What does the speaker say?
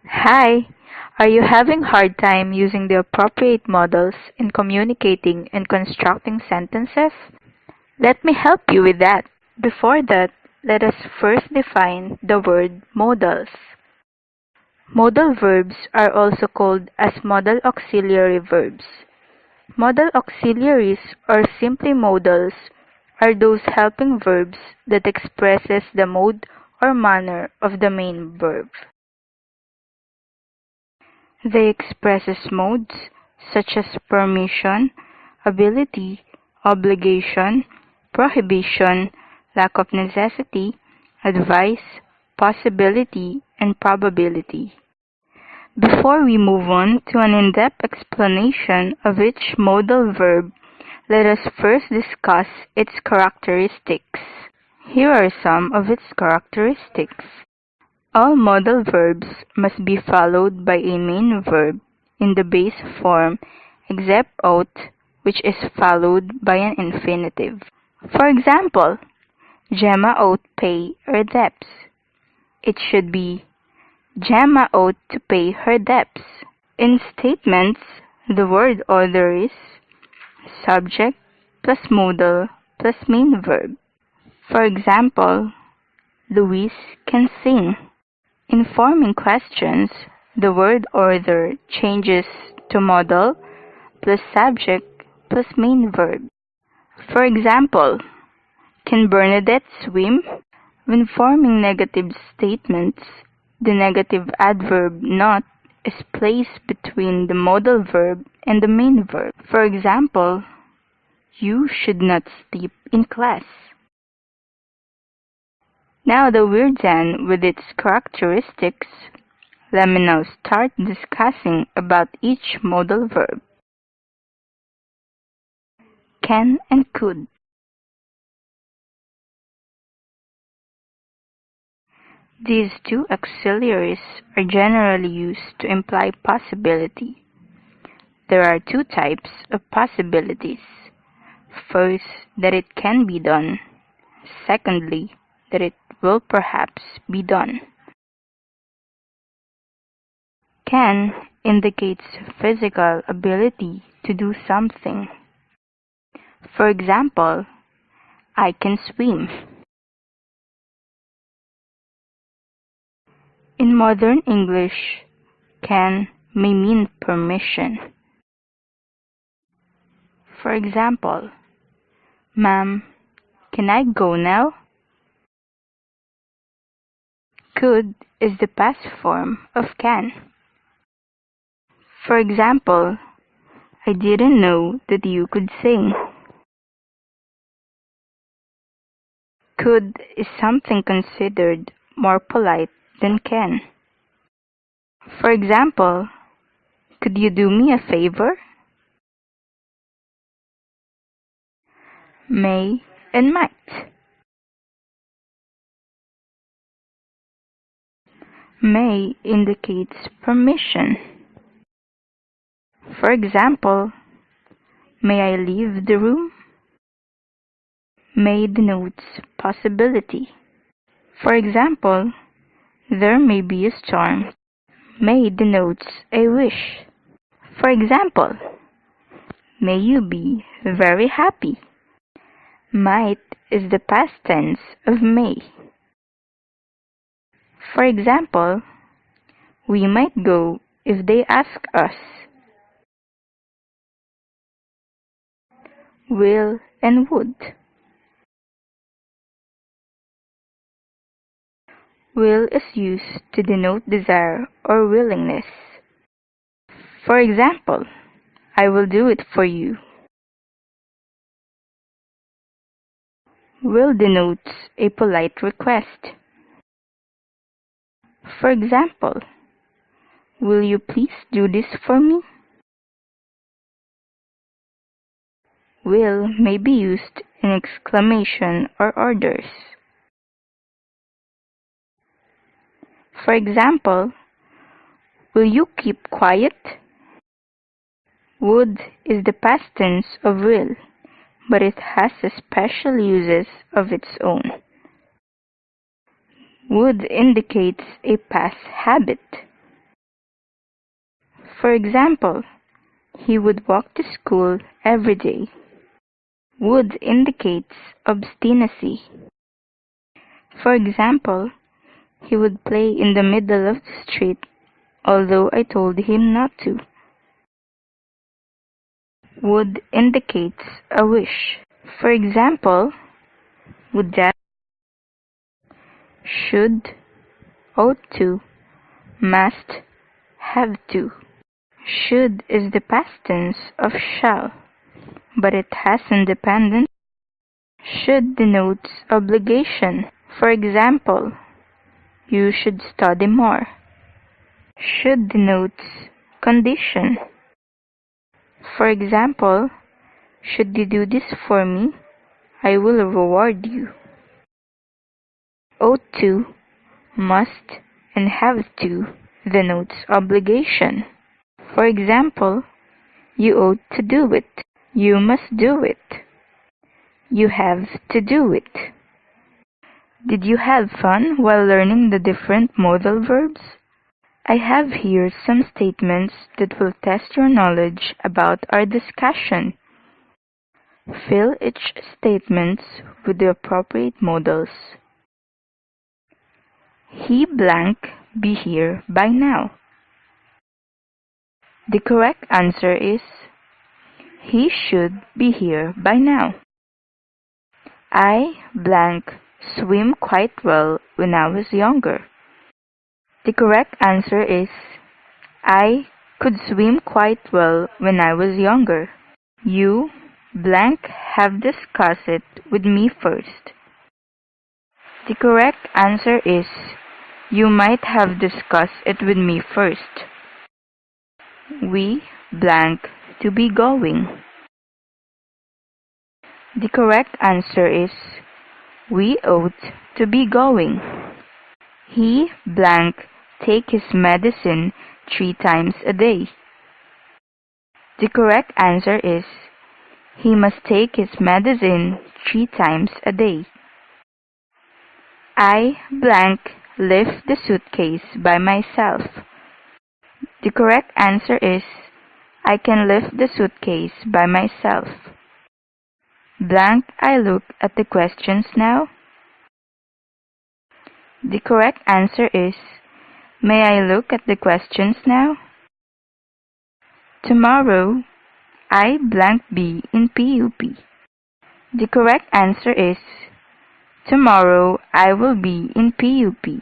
Hi! Are you having hard time using the appropriate modals in communicating and constructing sentences? Let me help you with that. Before that, let us first define the word modals. Modal verbs are also called as modal auxiliary verbs. Modal auxiliaries, or simply modals, are those helping verbs that expresses the mode or manner of the main verb. They expresses modes such as permission, ability, obligation, prohibition, lack of necessity, advice, possibility, and probability. Before we move on to an in-depth explanation of each modal verb, let us first discuss its characteristics. Here are some of its characteristics. All modal verbs must be followed by a main verb in the base form except ought, which is followed by an infinitive. For example, Gemma ought pay her debts. It should be Gemma ought to pay her debts. In statements, the word order is subject plus modal plus main verb. For example, Louise can sing. In forming questions, the word order changes to modal plus subject plus main verb. For example, can Bernadette swim? When forming negative statements, the negative adverb not is placed between the modal verb and the main verb. For example, you should not sleep in class. Now that we're done with its characteristics, let me now start discussing about each modal verb. Can and could. These two auxiliaries are generally used to imply possibility. There are two types of possibilities. First, that it can be done. Secondly, that it will perhaps be done. Can indicates physical ability to do something. For example, I can swim. In modern English, can may mean permission. For example, Ma'am, can I go now? Could is the past form of can. For example, I didn't know that you could sing. Could is something considered more polite than can. For example, could you do me a favor? May and might. May indicates permission. For example, may I leave the room? May denotes possibility. For example, there may be a storm. May denotes a wish. For example, may you be very happy. Might is the past tense of may. For example, we might go if they ask us. Will and would. Will is used to denote desire or willingness. For example, I will do it for you. Will denotes a polite request. For example, will you please do this for me? Will may be used in exclamation or orders. For example, will you keep quiet? Would is the past tense of will, but it has a special uses of its own. Would indicates a past habit. For example, he would walk to school every day. Would indicates obstinacy. For example, he would play in the middle of the street, although I told him not to. Would indicates a wish. For example, would that, should, ought to, must, have to. Should is the past tense of shall, but it has independent. Should denotes obligation. For example, you should study more. Should denotes condition. For example, should you do this for me, I will reward you. Ought to, must, and have to denotes obligation. For example, you ought to do it. You must do it. You have to do it. Did you have fun while learning the different modal verbs? I have here some statements that will test your knowledge about our discussion. Fill each statement with the appropriate modals. He blank be here by now. The correct answer is he should be here by now. I blank swim quite well when I was younger. The correct answer is I could swim quite well when I was younger. You blank have discussed it with me first. The correct answer is you might have discussed it with me first. We blank to be going. The correct answer is we ought to be going. He blank take his medicine 3 times a day. The correct answer is he must take his medicine 3 times a day. I blank lift the suitcase by myself. The correct answer is I can lift the suitcase by myself. Blank I look at the questions now. The correct answer is may I look at the questions now? Tomorrow I blank be in PUP. The correct answer is tomorrow I will be in PUP.